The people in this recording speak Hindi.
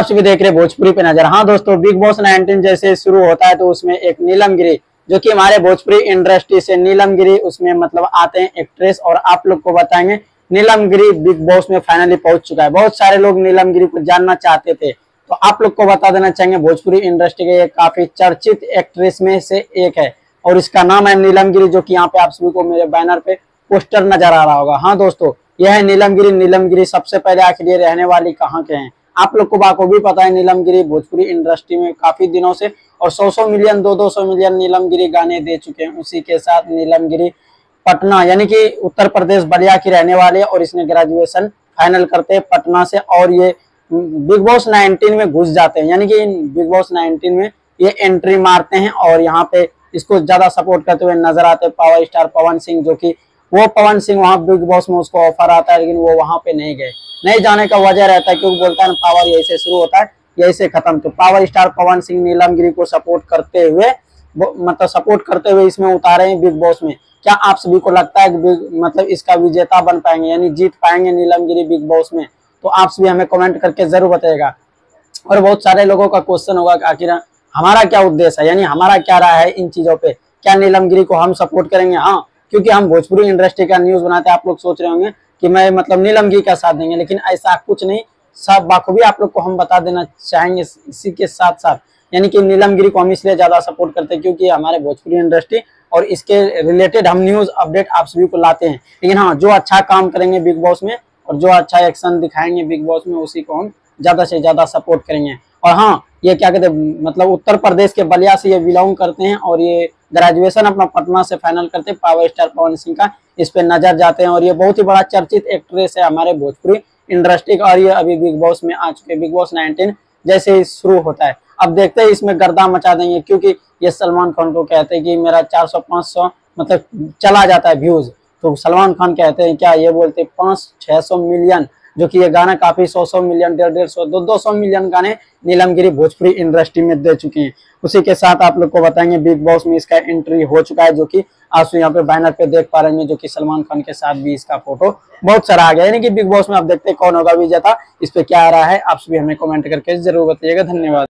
आप सभी देख रहे भोजपुरी पे नजर। हाँ दोस्तों, बिग बॉस 19 जैसे शुरू होता है तो उसमें एक नीलम गिरी जो कि हमारे भोजपुरी इंडस्ट्री से नीलम गिरी उसमें मतलब आते हैं एक्ट्रेस, और आप लोग को बताएंगे नीलम गिरी बिग बॉस में फाइनली पहुंच चुका है। बहुत सारे लोग नीलम गिरी को जानना चाहते थे, तो आप लोग को बता देना चाहेंगे भोजपुरी इंडस्ट्री के काफी चर्चित एक्ट्रेस में से एक है और इसका नाम है नीलम गिरी, जो कि यहाँ पे आप सभी को मेरे बैनर पे पोस्टर नजर आ रहा होगा। हाँ दोस्तों, यह है नीलम गिरी। नीलम गिरी सबसे पहले आखिर ये रहने वाली कहाँ के हैं? आप लोग को बाखूबी पता है नीलम गिरी भोजपुरी इंडस्ट्री में काफी दिनों से और 100 मिलियन 200 मिलियन नीलम गिरी गाने दे चुके हैं। उसी के साथ नीलम गिरी पटना यानी कि उत्तर प्रदेश बलिया की रहने वाले और इसने ग्रेजुएशन फाइनल करते हैं पटना से, और ये बिग बॉस 19 में घुस जाते हैं, यानी कि बिग बॉस 19 में ये एंट्री मारते हैं और यहाँ पे इसको ज्यादा सपोर्ट करते हुए नजर आते हैं पावर स्टार पवन सिंह, जो कि वो पवन सिंह वहां बिग बॉस में उसको ऑफर आता है लेकिन वो वहां पे नहीं गए। नहीं जाने का वजह रहता है क्योंकि बोलता है ना पावर यही से शुरू होता है यही से खत्म। तो पावर स्टार पवन सिंह नीलम गिरी को सपोर्ट करते हुए इसमें उतारे हैं बिग बॉस में। क्या आप सभी को लगता है कि मतलब इसका विजेता बन पाएंगे यानी जीत पाएंगे नीलम गिरी बिग बॉस में? तो आप सभी हमें कमेंट करके जरूर बताइएगा। और बहुत सारे लोगों का क्वेश्चन होगा कि आखिर हमारा क्या उद्देश्य है, यानी हमारा क्या राय है इन चीजों पे, क्या नीलम गिरी को हम सपोर्ट करेंगे? हाँ, क्योंकि हम भोजपुरी इंडस्ट्री का न्यूज बनाते हैं। आप लोग सोच रहे होंगे कि मैं मतलब नीलम गिरी का साथ देंगे, लेकिन ऐसा कुछ नहीं। सब बाखूबी आप लोग को हम बता देना चाहेंगे इसी के साथ साथ, यानी कि नीलम गिरी को हम इसलिए ज्यादा सपोर्ट करते हैं क्योंकि हमारे भोजपुरी इंडस्ट्री और इसके रिलेटेड हम न्यूज अपडेट आप सभी को लाते हैं। लेकिन हाँ, जो अच्छा काम करेंगे बिग बॉस में और जो अच्छा एक्शन दिखाएंगे बिग बॉस में उसी को हम ज्यादा से ज्यादा सपोर्ट करेंगे। और हाँ, ये क्या कहते हैं मतलब उत्तर प्रदेश के बलिया से ये बिलोंग करते हैं और ये ग्रेजुएशन अपना पटना से फाइनल करते हैं। पावर स्टार पवन सिंह का इस पे नजर जाते हैं और ये बहुत ही बड़ा चर्चित एक्ट्रेस है हमारे भोजपुरी इंडस्ट्री का, और ये अभी बिग बॉस में आ चुके। बिग बॉस 19 जैसे ही शुरू होता है, अब देखते हैं इसमें गर्दा मचा देंगे, क्योंकि ये सलमान खान को कहते हैं कि मेरा 400-500 मतलब चला जाता है व्यूज, तो सलमान खान कहते हैं क्या, ये बोलते हैं 500-600 मिलियन, जो कि ये गाना काफी 100 मिलियन 150 200 मिलियन गाने नीलम गिरी भोजपुरी इंडस्ट्री में दे चुके हैं। उसी के साथ आप लोग को बताएंगे बिग बॉस में इसका एंट्री हो चुका है, जो कि आप यहाँ पे बैनर पे देख पा रहे हैं, जो कि सलमान खान के साथ भी इसका फोटो बहुत सारा आ गया। यानी कि बिग बॉस में आप देखते हैं कौन होगा विजेता, इस पे क्या आ रहा है, आप सभी हमें कमेंट करके जरूर बताइएगा। धन्यवाद।